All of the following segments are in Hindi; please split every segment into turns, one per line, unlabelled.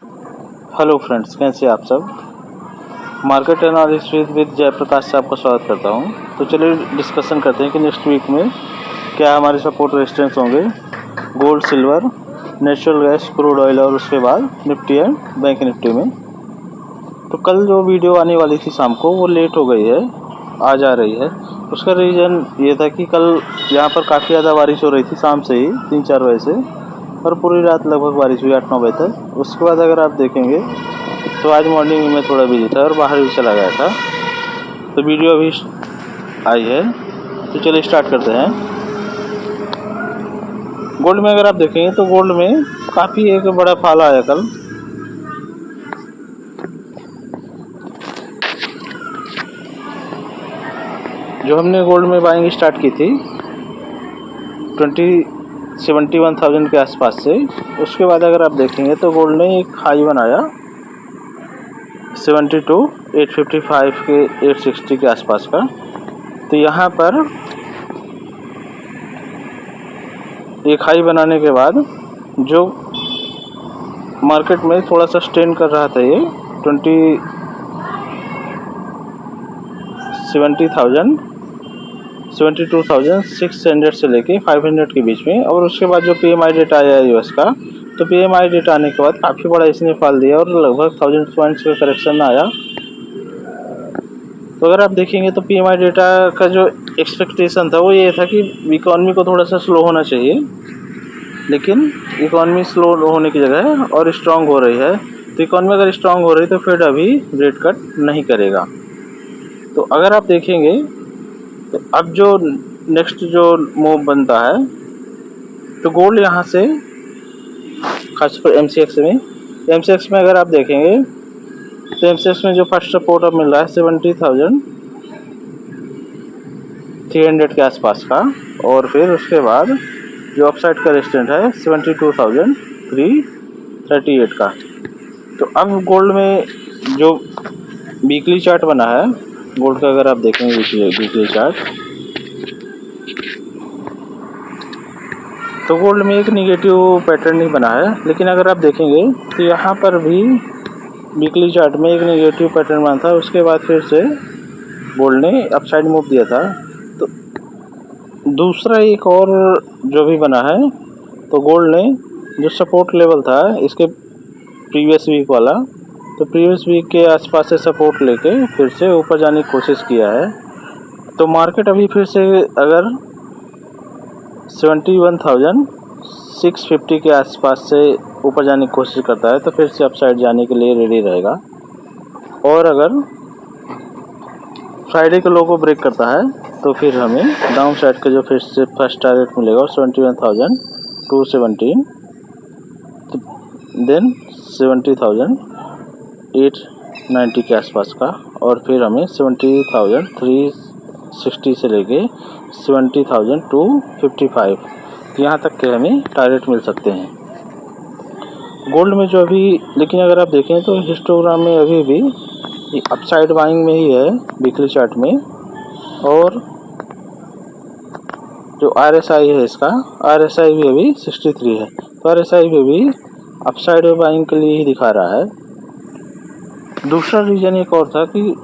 हेलो फ्रेंड्स, कैसे आप सब। मार्केट एनालिसिस विद जयप्रकाश से आपका स्वागत करता हूं। तो चलिए डिस्कशन करते हैं कि नेक्स्ट वीक में क्या हमारे सपोर्ट रेजिस्टेंस होंगे। Gold, silver, natural gas, crude oil और उसके बाद निफ्टी एंड बैंक निफ्टी में। तो कल जो वीडियो आने वाली थी शाम को वो लेट हो गई है, आज आ रही है। उसका रीज़न ये था कि कल यहाँ पर काफ़ी ज़्यादा बारिश हो रही थी शाम से ही 3-4 बजे से, और पूरी रात लगभग बारिश हुई 8-9 बजे तक। उसके बाद अगर आप देखेंगे तो आज मॉर्निंग में मैं थोड़ा बिजी था और बाहर भी चला गया था, तो वीडियो अभी आई है। तो चलिए स्टार्ट करते हैं। गोल्ड में अगर आप देखेंगे तो गोल्ड में काफ़ी एक बड़ा फॉल आया कल। जो हमने गोल्ड में बाइंग स्टार्ट की थी 71,000 के आसपास से, उसके बाद अगर आप देखेंगे तो गोल्ड ने एक हाई बनाया 72,855 के 860 के आसपास का। तो यहाँ पर एक हाई बनाने के बाद जो मार्केट में थोड़ा सा स्टेन कर रहा था, ये 72,600 से लेके 500 के बीच में। और उसके बाद जो PMI डेटा आया यूएस का, तो PMI डेटा आने के बाद काफ़ी बड़ा इसने फॉल दिया और लगभग 1000 पॉइंट्स का करेक्शन आया। तो अगर आप देखेंगे तो PMI डेटा का जो एक्सपेक्टेशन था वो ये था कि इकॉनमी को थोड़ा सा स्लो होना चाहिए, लेकिन इकॉनमी स्लो होने की जगह और स्ट्रांग हो रही है। तो इकॉनमी अगर स्ट्रांग हो रही है तो फेड अभी रेट कट नहीं करेगा। तो अगर आप देखेंगे तो अब जो नेक्स्ट जो मूव बनता है, तो गोल्ड यहाँ से खासकर MCX में अगर आप देखेंगे तो MCX में जो फर्स्ट सपोर्ट अब मिल रहा है 70,300 के आसपास का, और फिर उसके बाद जो अपसाइड का रेजिस्टेंस है 72,338 का। तो अब गोल्ड में जो वीकली चार्ट बना है गोल्ड का, अगर आप देखेंगे वीकली चार्ट, तो गोल्ड में एक निगेटिव पैटर्न नहीं बना है। लेकिन अगर आप देखेंगे तो यहाँ पर भी वीकली चार्ट में एक निगेटिव पैटर्न बना था, उसके बाद फिर से गोल्ड ने अपसाइड मूव दिया था। तो दूसरा एक और जो भी बना है, तो गोल्ड ने जो सपोर्ट लेवल था इसके प्रीवियस वीक वाला, तो प्रीवियस वीक के आसपास से सपोर्ट लेके फिर से ऊपर जाने की कोशिश किया है। तो मार्केट अभी फिर से अगर 71,650 के आसपास से ऊपर जाने की कोशिश करता है तो फिर से अपसाइड जाने के लिए रेडी रहेगा। और अगर फ्राइडे के लो को ब्रेक करता है तो फिर हमें डाउन साइड का जो फिर से फर्स्ट टारगेट मिलेगा 71,217, देन 70,890 के आसपास का, और फिर हमें 70,360 से लेके 70,255 यहाँ तक के हमें टारगेट मिल सकते हैं गोल्ड में जो अभी। लेकिन अगर आप देखें तो हिस्टोग्राम में अभी भी अपसाइड बाइंग में ही है वीकली चार्ट में, और जो RSI है इसका, RSI भी अभी 63 है, तो RSI भी अपसाइड बाइंग के लिए ही दिखा रहा है। दूसरा रीजन एक और था कि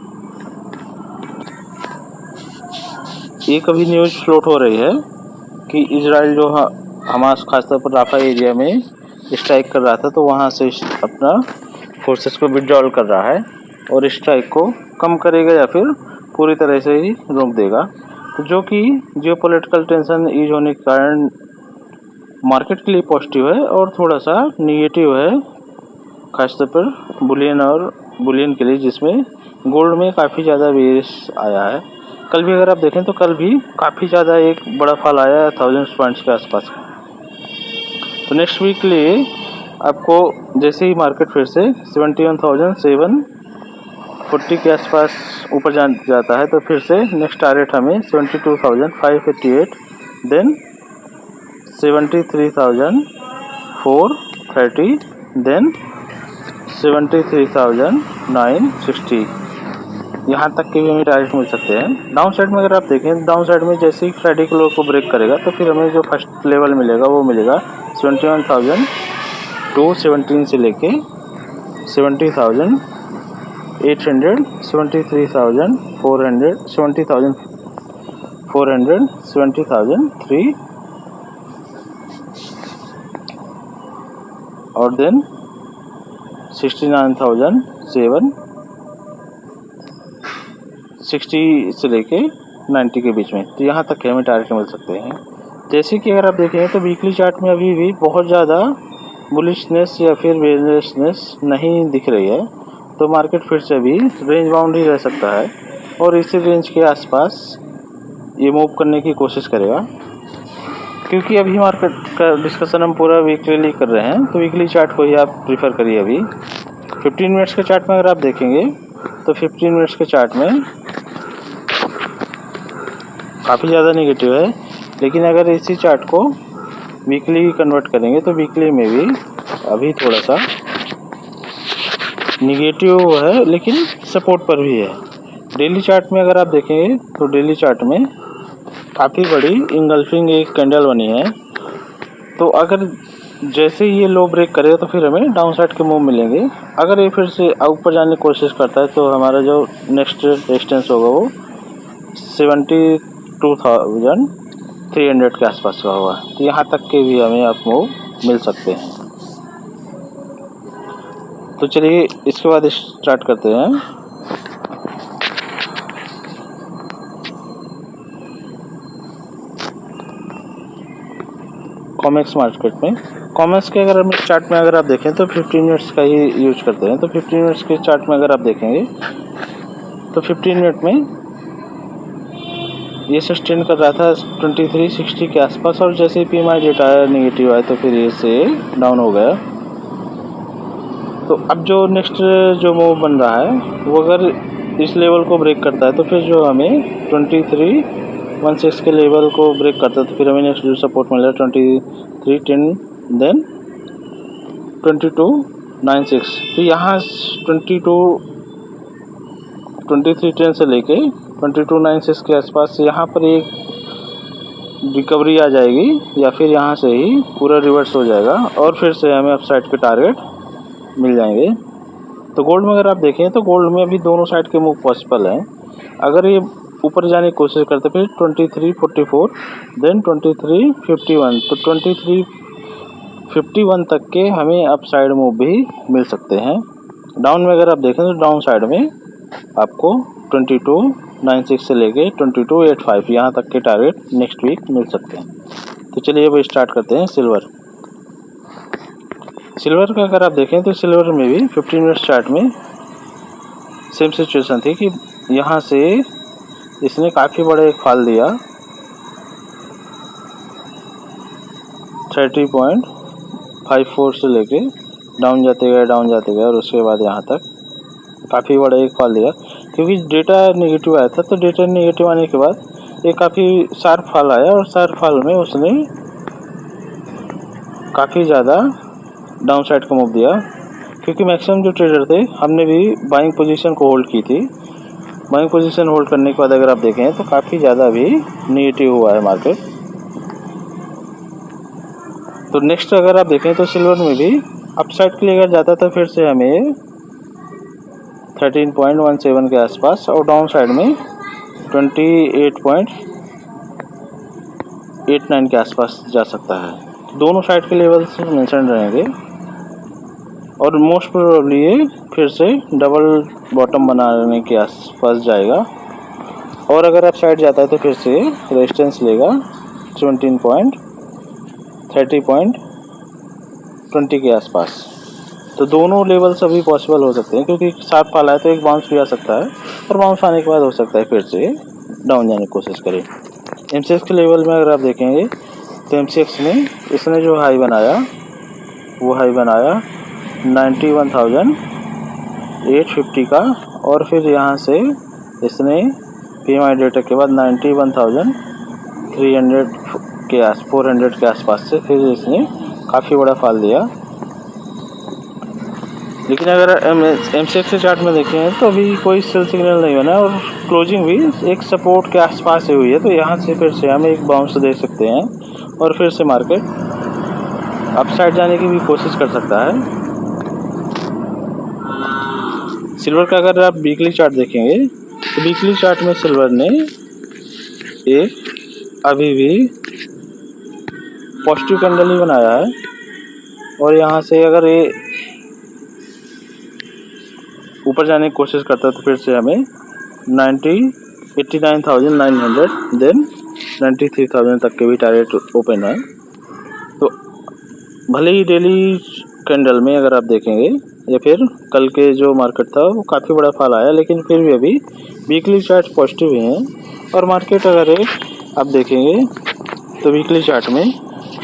एक अभी न्यूज़ फ्लोट हो रही है कि इजराइल जो हमास खासतौर पर राफा एरिया में स्ट्राइक कर रहा था, तो वहाँ से अपना फोर्सेस को विड्रॉल कर रहा है और स्ट्राइक को कम करेगा या फिर पूरी तरह से ही रोक देगा। तो जो कि जियोपॉलिटिकल टेंशन ईज होने के कारण मार्केट के लिए पॉजिटिव है और थोड़ा सा निगेटिव है खासतौर पर बुलियन के लिए, जिसमें गोल्ड में काफ़ी ज़्यादा बेरिश आया है। कल भी अगर आप देखें तो कल भी काफ़ी ज़्यादा एक बड़ा फॉल आया है 1000 पॉइंट्स के आसपास। तो नेक्स्ट वीक के लिए आपको जैसे ही मार्केट फिर से 71,740 के आसपास ऊपर जाता है तो फिर से नेक्स्ट टारगेट हमें 72,588, देन 73,430, देन 73,960 यहाँ तक के भी हमें टारगेट मिल सकते हैं। डाउन साइड में अगर आप देखें, डाउन साइड में जैसे ही फ्राइडे के लो को ब्रेक करेगा तो फिर हमें जो फर्स्ट लेवल मिलेगा वो मिलेगा 71,217 से लेके 70,800, 73,400, 70,400, 70,003 और देन 69,007, 60 से लेके 90 के बीच में। तो यहाँ तक के हमें टारगेट मिल सकते हैं। जैसे कि अगर आप देखें तो वीकली चार्ट में अभी भी बहुत ज़्यादा बुलिशनेस या फिर बेयरिशनेस नहीं दिख रही है, तो मार्केट फिर से भी रेंज बाउंड ही रह सकता है और इसी रेंज के आसपास ये मूव करने की कोशिश करेगा। क्योंकि अभी मार्केट का डिस्कशन हम पूरा वीकली कर रहे हैं, तो वीकली चार्ट को ही आप प्रीफर करिए। अभी 15 मिनट्स के चार्ट में अगर आप देखेंगे तो 15 मिनट्स के चार्ट में काफ़ी ज़्यादा नेगेटिव है, लेकिन अगर इसी चार्ट को वीकली कन्वर्ट करेंगे तो वीकली में भी अभी थोड़ा सा नेगेटिव है, लेकिन सपोर्ट पर भी है। डेली चार्ट में अगर आप देखेंगे तो डेली चार्ट में काफ़ी बड़ी इंगल्फिंग एक कैंडल बनी है। तो अगर जैसे ही ये लो ब्रेक करेगा तो फिर हमें डाउन साइड के मूव मिलेंगे। अगर ये फिर से ऊपर जाने की कोशिश करता है तो हमारा जो नेक्स्ट रेजिस्टेंस होगा वो 72,300 के आसपास का होगा। तो यहाँ तक के भी हमें आप मूव मिल सकते हैं। तो चलिए इसके बाद स्टार्ट करते हैं। कॉमेक्स मार्केट में कॉमेक्स के अगर हम चार्ट में अगर आप देखें तो 15 मिनट्स का ही यूज करते हैं। तो 15 मिनट्स के चार्ट में अगर आप देखेंगे तो 15 मिनट में ये सस्टेन कर रहा था 2360 के आसपास, और जैसे ही PMI डेटा नेगेटिव आया तो फिर ये से डाउन हो गया। तो अब जो नेक्स्ट जो मूव बन रहा है वो अगर इस लेवल को ब्रेक करता है तो फिर जो हमें 2316 के लेवल को ब्रेक करता है तो फिर हमें नेक्स्ट जो सपोर्ट मिल रहा है 2310 देन 2296। तो यहाँ 2310 से लेके 2296 के आसपास यहाँ पर एक रिकवरी आ जाएगी या फिर यहाँ से ही पूरा रिवर्स हो जाएगा और फिर से हमें अपसाइड के टारगेट मिल जाएंगे। तो गोल्ड में अगर आप देखें तो गोल्ड में अभी दोनों साइड के मूव पॉसिबल हैं। अगर ये ऊपर जाने की कोशिश करते फिर 2344 देन 2351, तो 2351 तक के हमें अप साइड मूव भी मिल सकते हैं। डाउन में अगर आप देखें तो डाउन साइड में आपको 2296 से लेके 2285 यहाँ तक के टारगेट नेक्स्ट वीक मिल सकते हैं। तो चलिए अब स्टार्ट करते हैं सिल्वर का अगर आप देखें तो सिल्वर में भी 15 मिनट्स चार्ट में सेम सिचुएशन थी कि यहाँ से इसने काफ़ी बड़ा एक फॉल दिया 30.54 से लेके डाउन जाते गए और उसके बाद यहाँ तक काफ़ी बड़ा एक फॉल दिया। क्योंकि डेटा नेगेटिव आया था, तो डेटा नेगेटिव आने के बाद ये काफ़ी शार्प फॉल आया और शार्प फॉल में उसने काफ़ी ज़्यादा डाउन साइड का मूव दिया। क्योंकि मैक्सिमम जो ट्रेडर थे हमने भी बाइंग पोजीशन को होल्ड की थी। बाइंग पोजीशन होल्ड करने के बाद अगर आप देखें तो काफ़ी ज़्यादा भी नेगेटिव हुआ है मार्केट। तो नेक्स्ट अगर आप देखें तो सिल्वर में भी अपसाइड के लिए अगर जाता था फिर से हमें 13.17 के आसपास और डाउन साइड में 28.89 के आसपास जा सकता है। दोनों साइड के लेवल्स मेंशन रहेंगे और मोस्ट प्रोबेबली ये फिर से डबल बॉटम बनाने के आसपास जाएगा और अगर आप साइड जाता है तो फिर से रेजिस्टेंस लेगा 30.20 के आसपास। तो दोनों लेवल्स अभी पॉसिबल हो सकते हैं क्योंकि शार्प फॉल है तो एक बाउंस भी आ सकता है और बाउंस आने के बाद हो सकता है फिर से डाउन जाने की कोशिश करें। MCX के लेवल में अगर आप देखेंगे तो MCX में इसने जो हाई बनाया वो हाई बनाया 91,850 का और फिर यहाँ से इसने PMI डेटा के बाद 91,300 के 400 के आसपास से फिर इसने काफ़ी बड़ा फॉल दिया। लेकिन अगर MCX के चार्ट में देखें तो अभी कोई सेल सिग्नल नहीं बना और क्लोजिंग भी एक सपोर्ट के आसपास ही हुई है। तो यहाँ से फिर से हम एक बाउंस दे सकते हैं और फिर से मार्केट अपसाइड जाने की भी कोशिश कर सकता है। सिल्वर का अगर आप वीकली चार्ट देखेंगे तो वीकली चार्ट में सिल्वर ने एक अभी भी पॉजिटिव कैंडल ही बनाया है और यहाँ से अगर ये ऊपर जाने की कोशिश करता है तो फिर से हमें 89,900 देन 93,000 तक के भी टारगेट ओपन है। तो भले ही डेली कैंडल में अगर आप देखेंगे या फिर कल के जो मार्केट था वो काफ़ी बड़ा फॉल आया, लेकिन फिर भी अभी वीकली चार्ट पॉजिटिव ही हैं। और मार्केट अगर आप देखेंगे तो वीकली चार्ट में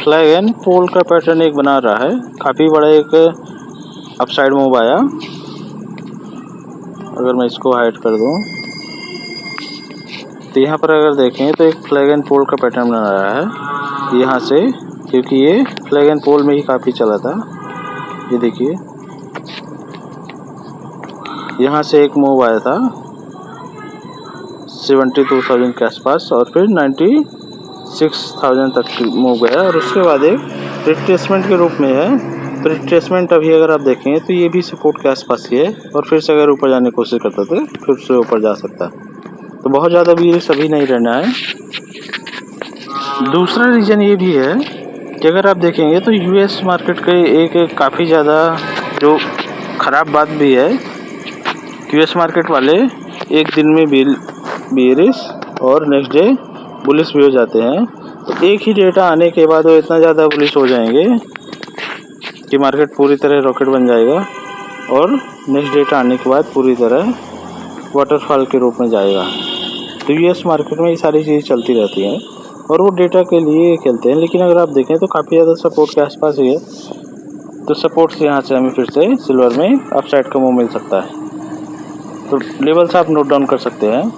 फ्लैग एंड पोल का पैटर्न एक बना रहा है, काफ़ी बड़ा एक अपसाइड मूव आया। अगर मैं इसको हाइड कर दूं तो यहाँ पर अगर देखें तो एक फ्लैग एंड पोल का पैटर्न बना रहा है यहाँ से, क्योंकि ये फ्लैग एंड पोल में ही काफ़ी चला था। ये देखिए यहाँ से एक मूव आया था 72,000 के आसपास और फिर 96,000 तक मूव गया और उसके बाद एक रिट्रेसमेंट के रूप में है। तो रिट्रेसमेंट अभी अगर आप देखें तो ये भी सपोर्ट के आसपास ही है और फिर से अगर ऊपर जाने की कोशिश करता तो फिर से ऊपर जा सकता है। तो बहुत ज़्यादा भी सभी नहीं रहना है। दूसरा रीज़न ये भी है कि अगर आप देखेंगे तो यूएस मार्केट के एक काफ़ी ज़्यादा जो ख़राब बात भी है, यूएस मार्केट वाले एक दिन में बेरिश और नेक्स्ट डे बुलिश भी हो जाते हैं। तो एक ही डेटा आने के बाद वो इतना ज़्यादा बुलिश हो जाएंगे कि मार्केट पूरी तरह रॉकेट बन जाएगा और नेक्स्ट डेटा आने के बाद पूरी तरह वाटरफॉल के रूप में जाएगा। तो यूएस मार्केट में ये सारी चीज़ें चलती रहती हैं और वो डेटा के लिए खेलते हैं। लेकिन अगर आप देखें तो काफ़ी ज़्यादा सपोर्ट के आसपास ही है। तो सपोर्ट से यहाँ से हमें फिर से सिल्वर में अपसाइड का मूव मिल सकता है। तो लेवल्स आप नोट डाउन कर सकते हैं।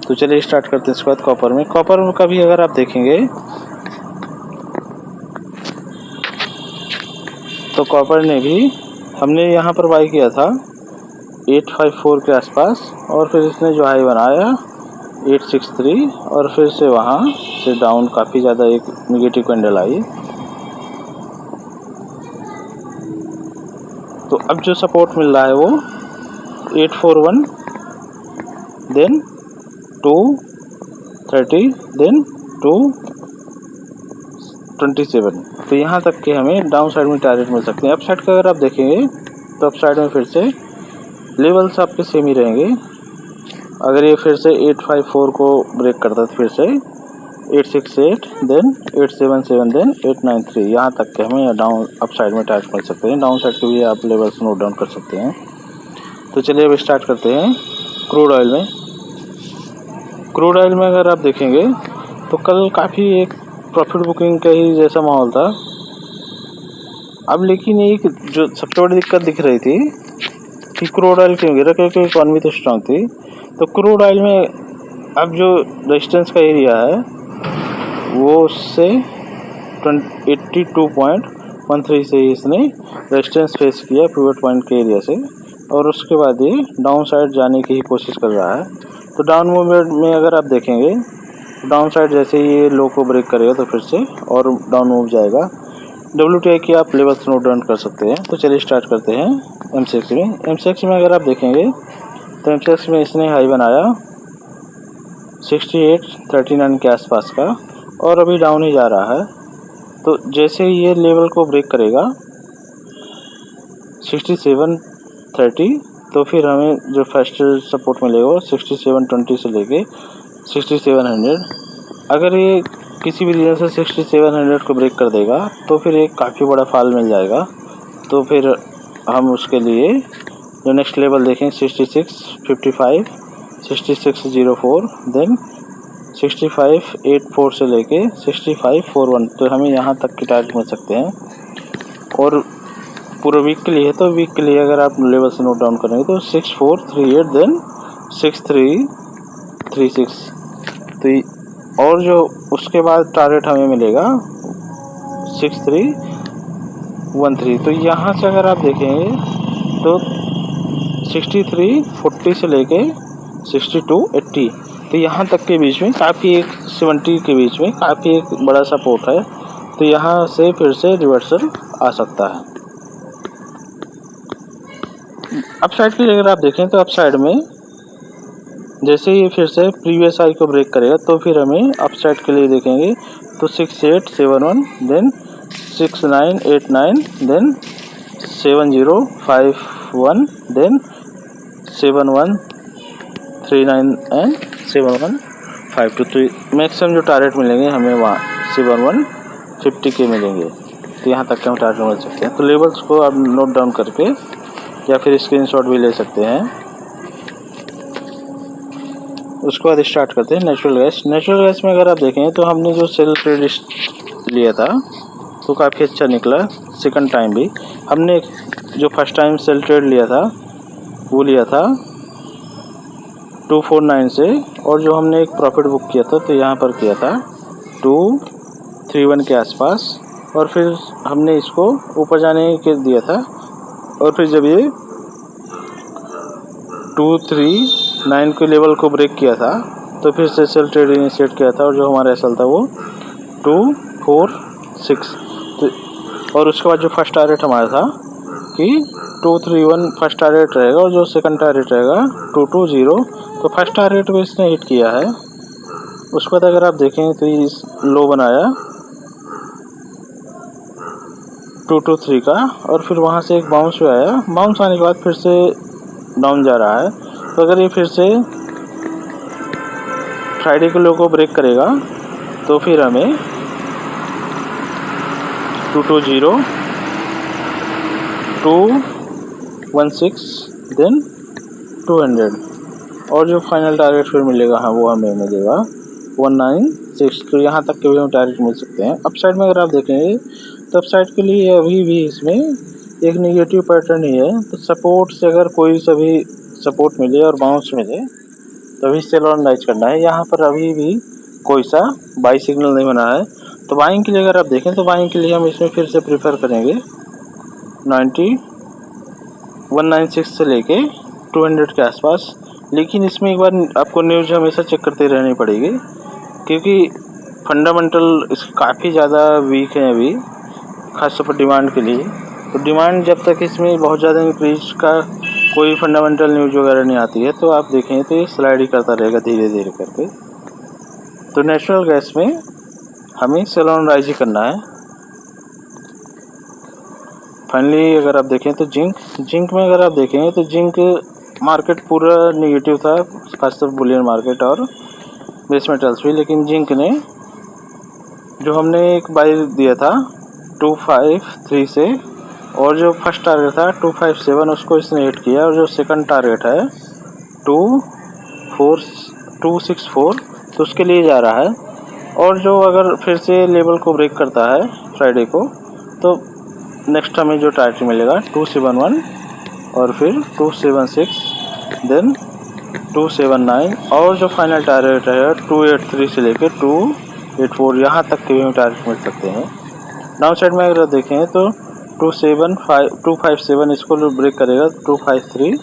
तो चलिए स्टार्ट करते हैं इसके बाद कॉपर में। कॉपर का भी अगर आप देखेंगे तो कॉपर ने भी हमने यहाँ पर बाई किया था 854 के आसपास और फिर इसने जो हाई बनाया 863 और फिर से वहाँ से डाउन काफ़ी ज़्यादा एक नेगेटिव कैंडल आई। तो अब जो सपोर्ट मिल रहा है वो 841 देन 230 देन 227। तो यहाँ तक के हमें डाउन साइड में टारगेट मिल सकते हैं। अप साइड का अगर आप देखेंगे तो अप साइड में फिर से लेवल्स आपके सेम ही रहेंगे। अगर ये फिर से 854 को ब्रेक करता है तो फिर से 868 देन 877 देन 893 यहाँ तक के हमें डाउन अप साइड में टारगेट मिल सकते हैं। डाउन साइड के भी आप लेवल्स नोट डाउन कर सकते हैं। तो चलिए अब स्टार्ट करते हैं क्रूड ऑयल में। क्रूड ऑयल में अगर आप देखेंगे तो कल काफ़ी एक प्रॉफिट बुकिंग का ही जैसा माहौल था। अब लेकिन एक जो सबसे बड़ी दिक्कत दिख रही थी कि क्रूड ऑयल क्यों गिरा, क्योंकि इकॉनमी तो स्ट्रांग थी। तो क्रूड ऑयल में अब जो रेजिस्टेंस का एरिया है वो उससे 82.13 से इसने रेजिस्टेंस फेस किया पिवट पॉइंट के एरिया से और उसके बाद ये डाउन साइड जाने की ही कोशिश कर रहा है। तो डाउन मूवमेंट में अगर आप देखेंगे डाउन साइड जैसे ही ये लो को ब्रेक करेगा तो फिर से और डाउन मूव जाएगा। WTI की आप लेवल्स नोट डाउन कर सकते हैं। तो चलिए स्टार्ट करते हैं MCX में। MCX में अगर आप देखेंगे तो MCX में इसने हाई बनाया 6839 के आसपास का और अभी डाउन ही जा रहा है। तो जैसे ही ये लेवल को ब्रेक करेगा 6730 तो फिर हमें जो फर्स्ट सपोर्ट मिलेगा वो 6720 से लेके 6700। अगर ये किसी भी रीज़न से 6700 को ब्रेक कर देगा तो फिर एक काफ़ी बड़ा फॉल मिल जाएगा। तो फिर हम उसके लिए जो नेक्स्ट लेवल देखें 6655 6604 देन 6584 से लेके 6541 तो हमें यहाँ तक की टारगेट मिल सकते हैं। और पूरे वीक के लिए है तो वीक के लिए अगर आप लेवल से नोट डाउन करेंगे तो 6438 देन 6336 तो और जो उसके बाद टारगेट हमें मिलेगा 6313। तो यहाँ से अगर आप देखेंगे तो 6340 से लेके 6280 तो यहाँ तक के बीच में काफ़ी एक 70 के बीच में काफ़ी एक बड़ा सपोर्ट है। तो यहाँ से फिर से रिवर्सल आ सकता है। अप साइड के लिए अगर आप देखें तो अप साइड में जैसे ही फिर से प्रीवियस हाई को ब्रेक करेगा तो फिर हमें अप साइड के लिए देखेंगे तो 6871 then 6989 then 7051 then 7139 and 7152। Maximum जो टारगेट मिलेंगे हमें वहाँ 7150 के मिलेंगे। तो यहाँ तक के हम टारगेट मिल सकते हैं। तो लेवल्स को आप नोट डाउन करके या फिर स्क्रीनशॉट भी ले सकते हैं। उसके बाद स्टार्ट करते हैं नेचुरल गैस। नेचुरल गैस में अगर आप देखें तो हमने जो सेल ट्रेड लिया था तो काफ़ी अच्छा निकला। सेकंड टाइम भी हमने जो फर्स्ट टाइम सेल ट्रेड लिया था वो लिया था 249 से, और जो हमने एक प्रॉफिट बुक किया था तो यहाँ पर किया था 231 के आसपास, और फिर हमने इसको ऊपर जाने के दिया था, और फिर जब ये 239 के लेवल को ब्रेक किया था तो फिर से सेल ट्रेड इनिशिएट किया था, और जो हमारा एसएल था वो 246। तो और उसके बाद जो फर्स्ट टारगेट हमारा था कि 231 फर्स्ट टारगेट रहेगा, और जो सेकंड टारगेट रहेगा 220। तो फर्स्ट टारगेट को इसने हिट किया है। उसके बाद अगर आप देखें तो ये लो बनाया 223 का, और फिर वहाँ से एक बाउंस भी आया। बाउंस आने के बाद फिर से डाउन जा रहा है। तो अगर ये फिर से फ्राइडे के लो को ब्रेक करेगा तो फिर हमें 220 216 देन 200, और जो फाइनल टारगेट फिर मिलेगा हाँ वो हमें मिलेगा 196। तो यहाँ तक के भी हम टारगेट मिल सकते हैं। अप साइड में अगर आप देखेंगे तो अप साइड के लिए अभी भी इसमें एक नेगेटिव पैटर्न ही है। तो सपोर्ट से अगर कोई सभी सपोर्ट मिले और बाउंस मिले तभी सेल ऑन राइज करना है। यहाँ पर अभी भी कोई सा बाई सिग्नल नहीं बना है। तो बाइंग के लिए अगर आप देखें तो बाइंग के लिए हम इसमें फिर से प्रेफर करेंगे 196 से लेके 200 के आसपास। लेकिन इसमें एक बार आपको न्यूज़ हमेशा चेक करते रहनी पड़ेगी, क्योंकि फंडामेंटल इसके काफ़ी ज़्यादा वीक है अभी, खासतौर पर डिमांड के लिए। तो डिमांड जब तक इसमें बहुत ज़्यादा इंक्रीज का कोई फंडामेंटल न्यूज़ वगैरह नहीं आती है तो आप देखें तो ये स्लाइड ही करता रहेगा धीरे धीरे करके। तो नेचुरल गैस में हमें सेल ऑन राइज ही करना है। फाइनली अगर आप देखें तो जिंक में अगर आप देखें तो जिंक मार्केट पूरा नेगेटिव था, खासतौर पर बुलियन मार्केट और बेस मेटल्स भी। लेकिन जिंक ने जो हमने एक बाई दिया था 253 से, और जो फर्स्ट टारगेट था 257 उसको इसने हिट किया, और जो सेकंड टारगेट है 264 तो उसके लिए जा रहा है। और जो अगर फिर से लेवल को ब्रेक करता है फ्राइडे को तो नेक्स्ट हमें जो टारगेट मिलेगा 271, और फिर 276 देन 279, और जो फाइनल टारगेट है 283 से लेकर 284 यहाँ तक के भी टारगेट मिल सकते हैं। डाउन साइड में अगर देखें तो 257 इसको ब्रेक करेगा 253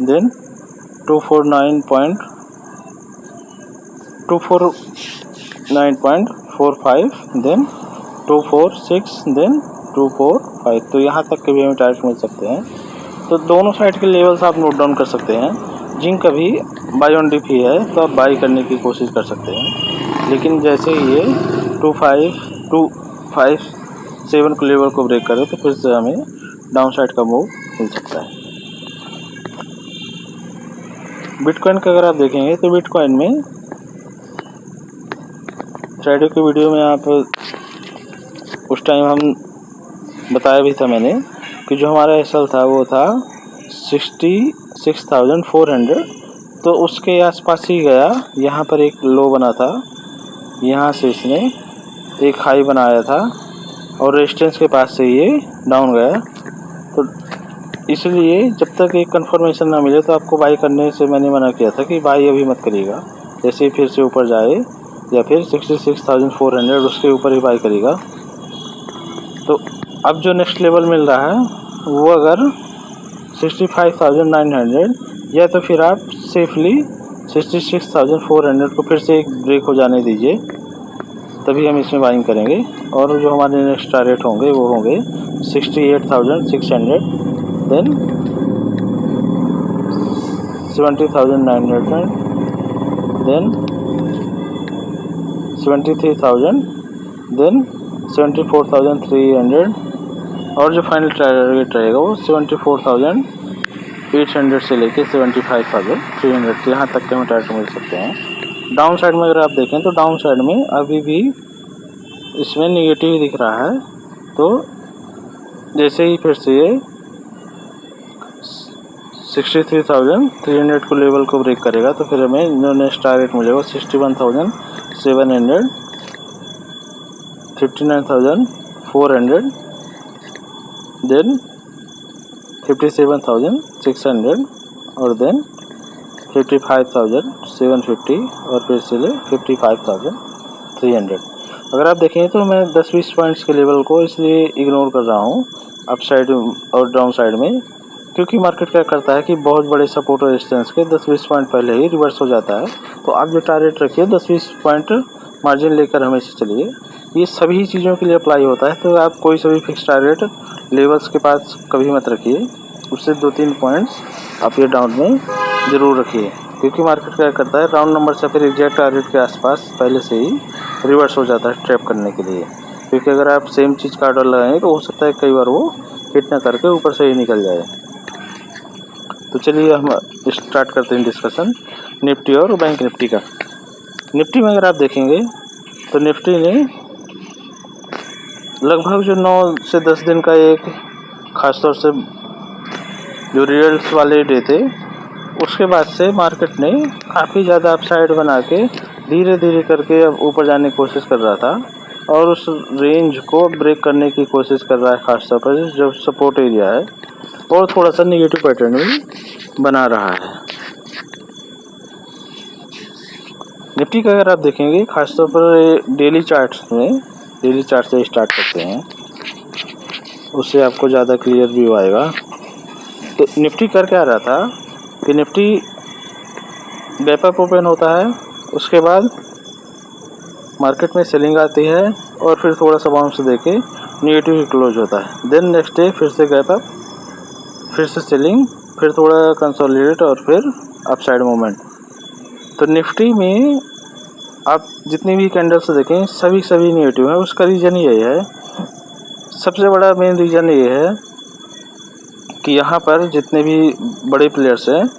देन 249.45 देन 246 देन 245। तो यहाँ तक के भी हमें टारगेट मिल सकते हैं। तो दोनों साइड के लेवल्स आप नोट डाउन कर सकते हैं। जिंक अभी बाई ऑन डिप ही है तो आप बाई करने की कोशिश कर सकते हैं, लेकिन जैसे ही ये 257 के लेवल को ब्रेक करे तो फिर से हमें डाउन साइड का मूव मिल सकता है। बिटकॉइन का अगर आप देखेंगे तो बिटकॉइन में फ्राइडे की वीडियो में आप उस टाइम हम बताया भी था मैंने कि जो हमारा एसएल था वो था 66,400, तो उसके आसपास ही गया। यहाँ पर एक लो बना था, यहाँ से इसने एक हाई बनाया था और रेजिस्टेंस के पास से ये डाउन गया। तो इसलिए जब तक एक कंफर्मेशन ना मिले तो आपको बाई करने से मैंने मना किया था कि बाई अभी मत करिएगा। जैसे फिर से ऊपर जाए या फिर 66,400 उसके ऊपर ही बाई करिएगा। तो अब जो नेक्स्ट लेवल मिल रहा है वो अगर 65,900, या तो फिर आप सेफली 66,400 को फिर से एक ब्रेक हो जाने दीजिए, तभी हम इसमें बाइंग करेंगे। और जो हमारे नेक्स्ट टारगेट होंगे वो होंगे 68,600 देन 70,900, देन 73,000, देन 74,300, और जो फाइनल टारगेट रहेगा वो 74,800 से लेके 75,300 यहाँ तक के हमें टारगेट मिल सकते हैं। डाउन साइड में अगर आप देखें तो डाउन साइड में अभी भी इसमें निगेटिव दिख रहा है। तो जैसे ही फिर से ये 63,300 को लेवल को ब्रेक करेगा तो फिर हमें जो नेक्स्ट टारगेट मिलेगा 61,700, 59,400, देन 57,600, और देन 55,750, और फिर से ले 55,300। अगर आप देखें तो मैं 10-20 पॉइंट्स के लेवल को इसलिए इग्नोर कर रहा हूँ अप साइड और डाउन साइड में, क्योंकि मार्केट क्या करता है कि बहुत बड़े सपोर्ट और रेजिस्टेंस के 10-20 पॉइंट पहले ही रिवर्स हो जाता है। तो आप जो टारगेट रखिए 10-20 पॉइंट मार्जिन लेकर हमेशा चलिए। ये सभी चीज़ों के लिए अप्लाई होता है। तो आप कोई सभी फिक्स टारगेट लेवल्स के पास कभी मत रखिए, उससे 2-3 पॉइंट्स आप ये डाउन में ज़रूर रखिए, क्योंकि मार्केट क्या करता है राउंड नंबर से फिर एग्जैक्ट टारगेट के आसपास पहले से ही रिवर्स हो जाता है ट्रैप करने के लिए। क्योंकि अगर आप सेम चीज़ का ऑर्डर लगाएंगे तो हो सकता है कई बार वो हिट ना करके ऊपर से ही निकल जाए। तो चलिए हम स्टार्ट करते हैं डिस्कशन निफ्टी और बैंक निफ्टी का। निफ्टी में अगर आप देखेंगे तो निफ्टी ने लगभग जो 9 से 10 दिन का एक खासतौर से जो रिजल्ट्स वाले डे थे उसके बाद से मार्केट ने काफ़ी ज़्यादा अपसाइड बना के धीरे धीरे करके अब ऊपर जाने की कोशिश कर रहा था, और उस रेंज को ब्रेक करने की कोशिश कर रहा है खासतौर पर जो सपोर्ट एरिया है, और थोड़ा सा निगेटिव पैटर्न भी बना रहा है। निफ्टी का अगर आप देखेंगे खासतौर पर डेली चार्ट्स में, डेली चार्ट से स्टार्ट करते हैं, उससे आपको ज़्यादा क्लियर व्यू आएगा। तो निफ्टी कर क्या रहा था कि निफ्टी गैप अप ओपन होता है, उसके बाद मार्केट में सेलिंग आती है और फिर थोड़ा सा बाउंस देके नेगेटिव क्लोज होता है। देन नेक्स्ट डे फिर से गैप अप, फिर से सेलिंग, फिर थोड़ा कंसोलिडेट और फिर अपसाइड मूवमेंट। तो निफ्टी में आप जितनी भी कैंडल्स देखें सभी नेगेटिव है। उसका रीज़न यही है, सबसे बड़ा मेन रीज़न ये है कि यहाँ पर जितने भी बड़े प्लेयर्स हैं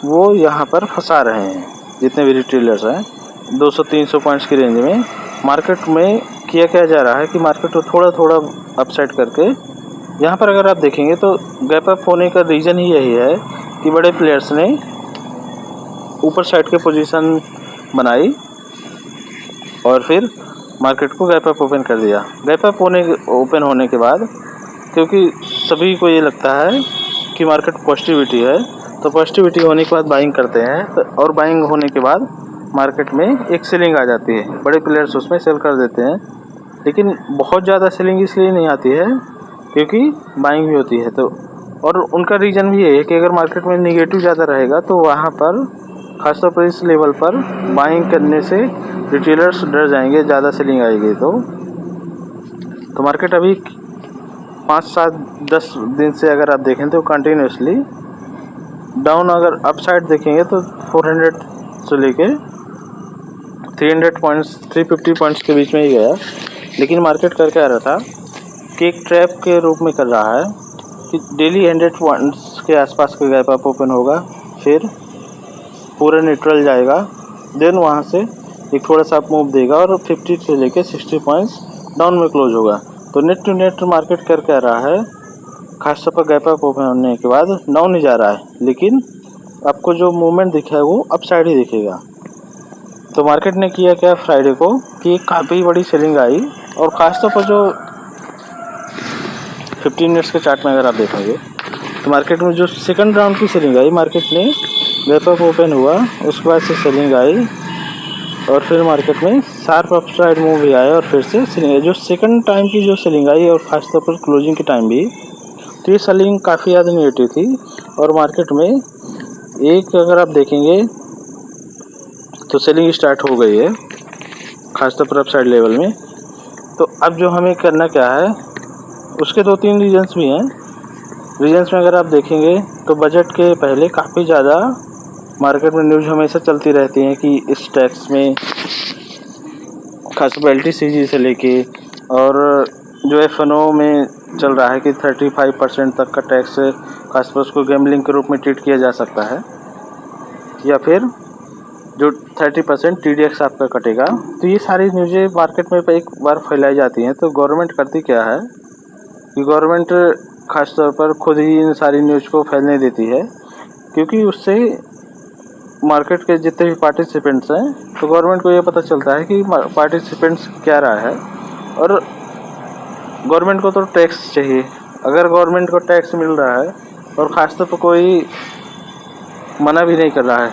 वो यहाँ पर फंसा रहे हैं। जितने भी रिटेलर्स हैं 200-300 पॉइंट्स की रेंज में मार्केट में किया क्या जा रहा है कि मार्केट को थोड़ा थोड़ा अपसाइड करके यहाँ पर अगर आप देखेंगे तो गैप अप होने का रीज़न ही यही है कि बड़े प्लेयर्स ने ऊपर साइड के पोजीशन बनाई और फिर मार्केट को गैप अप ओपन कर दिया। गैप अप ओपन होने के बाद क्योंकि सभी को ये लगता है कि मार्केट पॉजिटिविटी है, तो पॉजिटिविटी होने के बाद बाइंग करते हैं, और बाइंग होने के बाद मार्केट में एक सेलिंग आ जाती है। बड़े प्लेयर्स उसमें सेल कर देते हैं, लेकिन बहुत ज़्यादा सेलिंग इसलिए नहीं आती है क्योंकि बाइंग भी होती है। तो और उनका रीज़न भी ये है कि अगर मार्केट में निगेटिव ज़्यादा रहेगा तो वहाँ पर खासतौर पर इस लेवल पर बाइंग करने से रिटेलर्स डर जाएंगे, ज़्यादा सेलिंग आएगी। तो मार्केट अभी 5-7-10 दिन से अगर आप देखें तो कंटिन्यूसली डाउन, अगर अप साइड देखेंगे तो 400 से लेके 300 पॉइंट्स 350 पॉइंट्स के बीच में ही गया। लेकिन मार्केट कर क्या रहा था कि एक ट्रैप के रूप में कर रहा है कि डेली 100 पॉइंट्स के आसपास का गैप अप ओपन होगा, फिर पूरा न्यूट्रल जाएगा, देन वहाँ से एक थोड़ा सा अप मूव देगा और 50 से लेके 60 पॉइंट्स डाउन में क्लोज होगा। तो नेट टू नेट मार्केट कर क्या रहा है, खासतौर पर गैप अप ओपन होने के बाद डाउन नहीं जा रहा है, लेकिन आपको जो मूवमेंट दिखा है वो अप साइड ही दिखेगा। तो मार्केट ने किया क्या फ्राइडे को कि काफ़ी बड़ी सेलिंग आई, और ख़ासतौर पर जो 15 मिनट्स के चार्ट में अगर आप देखेंगे तो मार्केट में जो सेकंड राउंड की सेलिंग आई, मार्केट ने गैप अप ओपन हुआ, उसके बाद से सेलिंग आई और फिर मार्केट में शार्प अपसाइड मूव भी आया और फिर से सेलिंग आई। जो सेकंड टाइम की जो सेलिंग आई और ख़ासतौर पर क्लोजिंग के टाइम भी, तो ये सेलिंग काफ़ी ज़्यादा नेगेटिव थी। और मार्केट में एक अगर आप देखेंगे तो सेलिंग स्टार्ट हो गई है खासतौर पर अपसाइड लेवल में। तो अब जो हमें करना क्या है, उसके 2-3 रीजन्स भी हैं। रीजन्स में अगर आप देखेंगे तो बजट के पहले काफ़ी ज़्यादा मार्केट में न्यूज़ हमेशा चलती रहती हैं कि इस टैक्स में खासतौर पर LTCG से लेके और जो FNO में चल रहा है कि 35% तक का टैक्स खासतौर उसको गैम्बलिंग के रूप में ट्रीट किया जा सकता है, या फिर जो 30% TDX आपका कटेगा। तो ये सारी न्यूज़ें मार्केट में एक बार फैलाई जाती हैं। तो गवर्नमेंट करती क्या है कि गवर्नमेंट खासतौर पर खुद ही इन सारी न्यूज़ को फैलने देती है, क्योंकि उससे मार्केट के जितने भी पार्टिसिपेंट्स हैं तो गवर्नमेंट को ये पता चलता है कि पार्टिसिपेंट्स क्या रहा है। और गवर्नमेंट को तो टैक्स चाहिए। अगर गवर्नमेंट को टैक्स मिल रहा है और ख़ासतौर पर कोई मना भी नहीं कर रहा है,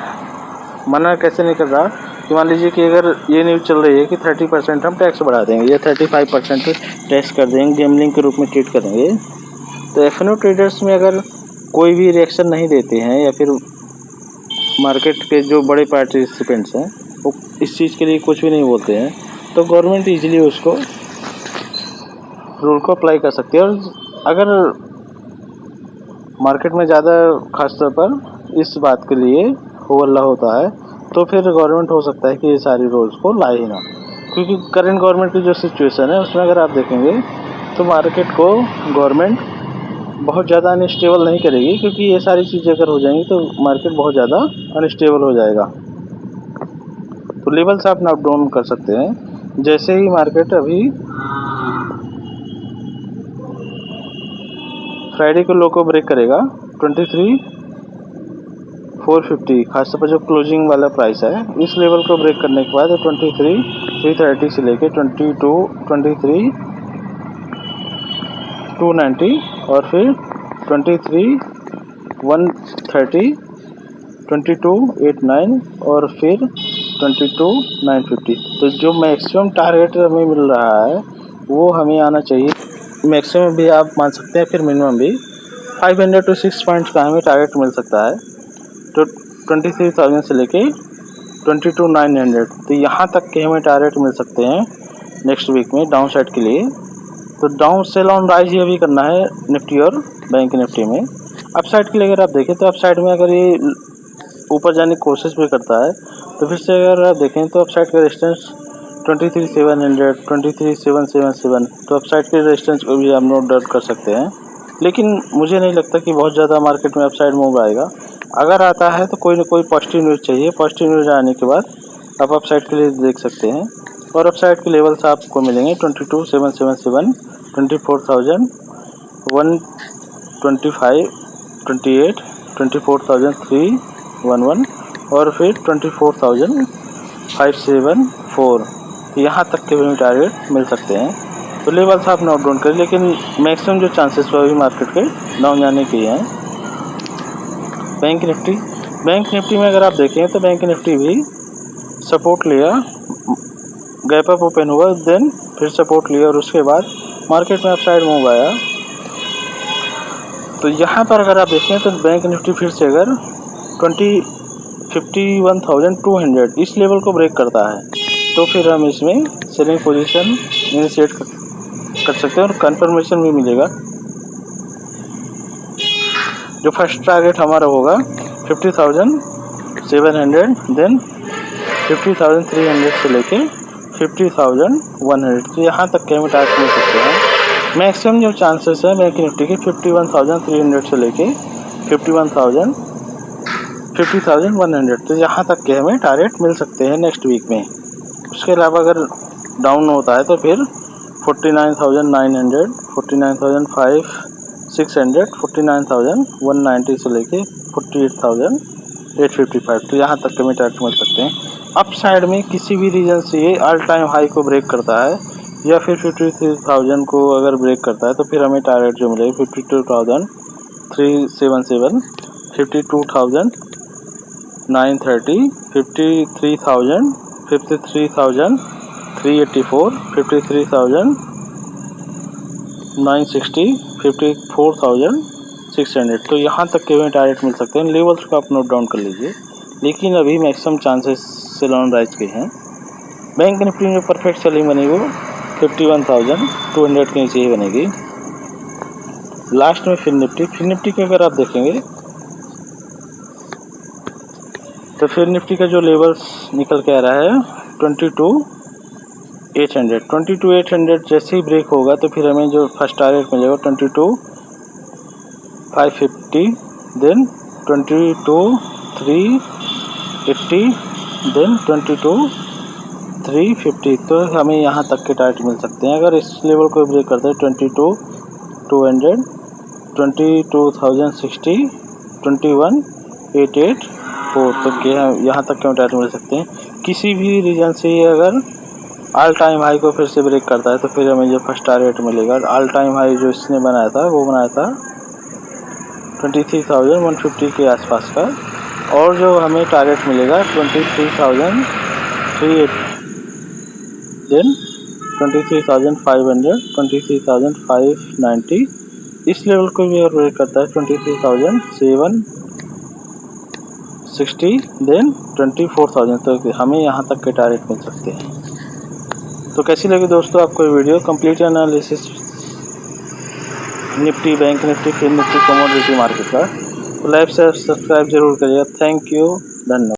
मना कैसे नहीं कर रहा कि मान लीजिए कि अगर ये न्यूज़ चल रही है कि 30% हम टैक्स बढ़ा देंगे या 35% टैक्स कर देंगे, गैम्बलिंग के रूप में ट्रीट करेंगे, तो FNO ट्रेडर्स में अगर कोई भी रिएक्शन नहीं देते हैं या फिर मार्केट के जो बड़े पार्टिसिपेंट्स हैं वो इस चीज़ के लिए कुछ भी नहीं बोलते हैं, तो गवर्नमेंट ईजिली उसको रूल को अप्लाई कर सकती है। और अगर मार्केट में ज़्यादा खासतौर पर इस बात के लिए हो हल्ला होता है तो फिर गवर्नमेंट हो सकता है कि ये सारी रूल्स को लाए ही ना, क्योंकि करंट गवर्नमेंट की जो सिचुएशन है उसमें अगर आप देखेंगे तो मार्केट को गवर्नमेंट बहुत ज़्यादा अनस्टेबल नहीं करेगी, क्योंकि ये सारी चीज़ें अगर हो जाएंगी तो मार्केट बहुत ज़्यादा अनस्टेबल हो जाएगा। तो लेवल्स आप नोट डाउन कर सकते हैं। जैसे ही मार्केट अभी फ्राइडे को लो को ब्रेक करेगा 23,450 खासतौर पर जो क्लोजिंग वाला प्राइस है, इस लेवल को ब्रेक करने के बाद 23,330 से लेके 23,290 और फिर 23,130, 22,89 और फिर 22,950। तो जो मैक्सिमम टारगेट हमें मिल रहा है वो हमें आना चाहिए। मैक्सिमम भी आप मान सकते हैं, फिर मिनिमम भी 500 to 6 पॉइंट्स का हमें टारगेट मिल सकता है। तो 23,000 से लेके 22,900, तो यहाँ तक के हमें टारगेट मिल सकते हैं नेक्स्ट वीक में डाउन साइड के लिए। तो डाउन सेल ऑन राइज ये भी करना है निफ्टी और बैंक निफ्टी में। अप साइड के लिए अगर आप देखें तो अप साइड में अगर ये ऊपर जाने की कोशिश भी करता है तो फिर से अगर आप देखें तो अप साइड का रेजिस्टेंस 23,700, 23,777, तो अप साइड के रेजिस्टेंस को भी आप नोट डाउन कर सकते हैं। लेकिन मुझे नहीं लगता कि बहुत ज़्यादा मार्केट में अप साइड मूव आएगा। अगर आता है तो कोई ना कोई पॉजिटिव न्यूज़ चाहिए। पॉजिटिव न्यूज़ आने के बाद आप अप साइड के लिए देख सकते हैं। और अप साइड के लेवल्स आपको मिलेंगे 22,777, 24,000, 125, 28, 24,311 और फिर 24,574। यहाँ तक के भी टारगेट मिल सकते हैं। तो लेवल्स आप नोट डाउन करें, लेकिन मैक्सिमम जो चांसेस अभी मार्केट के डाउन जाने के हैं। बैंक निफ्टी में अगर आप देखें तो बैंक निफ्टी भी सपोर्ट लिया, गैप अप ओपन हुआ, देन फिर सपोर्ट लिया और उसके बाद मार्केट में अपसाइड मूव आया। तो यहाँ पर अगर आप देखें तो बैंक निफ्टी फिर से अगर 51,200 इस लेवल को ब्रेक करता है तो फिर हम इसमें सेलिंग पोजीशन इनिशिएट कर सकते हैं और कंफर्मेशन भी मिलेगा। जो फर्स्ट टारगेट हमारा होगा 50,700, देन 50,300 से लेके 50,100, तो यहाँ तक के हम टारगेट मिल सकते हैं। मैक्सिमम जो चांसेस है बैंक निफ्टी के 51,300 से लेके 50,100, तो यहाँ तक के हमें टारगेट मिल सकते हैं नेक्स्ट वीक में। उसके अलावा अगर डाउन होता है तो फिर 49,900, 49,600, 49,190 से लेके 48,855, तो यहाँ तक के हमें टारगेट मिल सकते हैं। अप साइड में किसी भी रीजन से ये ऑल टाइम हाई को ब्रेक करता है या फिर 53,000 को अगर ब्रेक करता है तो फिर हमें टारगेट जो मिलेगा 52,377, 52,930, 53,000, 53,384, 53,960, 54,600, तो यहाँ तक के हमें टारगेट मिल सकते हैं। लेवल्स को आप नोट डाउन कर लीजिए, लेकिन अभी maximum chances sell on rise के हैं। बैंक निफ्टी में परफेक्ट सेलिंग बनी वो 51,200 के नीचे ही बनेगी। लास्ट में फिर निफ्टी को अगर आप देखेंगे तो फिर निफ्टी का जो लेवल्स निकल के आ रहा है 22,800। 22,800 जैसे ही ब्रेक होगा तो फिर हमें जो फर्स्ट टारगेट मिलेगा 22,550, देन 22,380, देन 22,350। तो हमें यहाँ तक के टारगेट मिल सकते हैं। अगर इस लेवल को ब्रेक करते हैं 22,200, 22,060, 21,884, तो क्या यहाँ तक के टारगेट मिल सकते हैं। किसी भी रीजन से अगर ऑल टाइम हाई को फिर से ब्रेक करता है तो फिर हमें जो फर्स्ट टारगेट मिलेगा, ऑल टाइम हाई जो इसने बनाया था वो बनाया था 23,150 के आसपास का, और जो हमें टारगेट मिलेगा 23,380, देन 23,500, 23,590। इस लेवल को भी ब्रेक करता है 23,760, देन 24,000, तो हमें यहाँ तक के टारगेट मिल सकते हैं। तो कैसी लगी दोस्तों आपको ये video? Complete analysis Nifty, bank Nifty, फिर निफ्टी, कमोडिटी मार्केट का। तो लाइक शेयर सब्सक्राइब जरूर करिएगा। थैंक यू, धन्यवाद।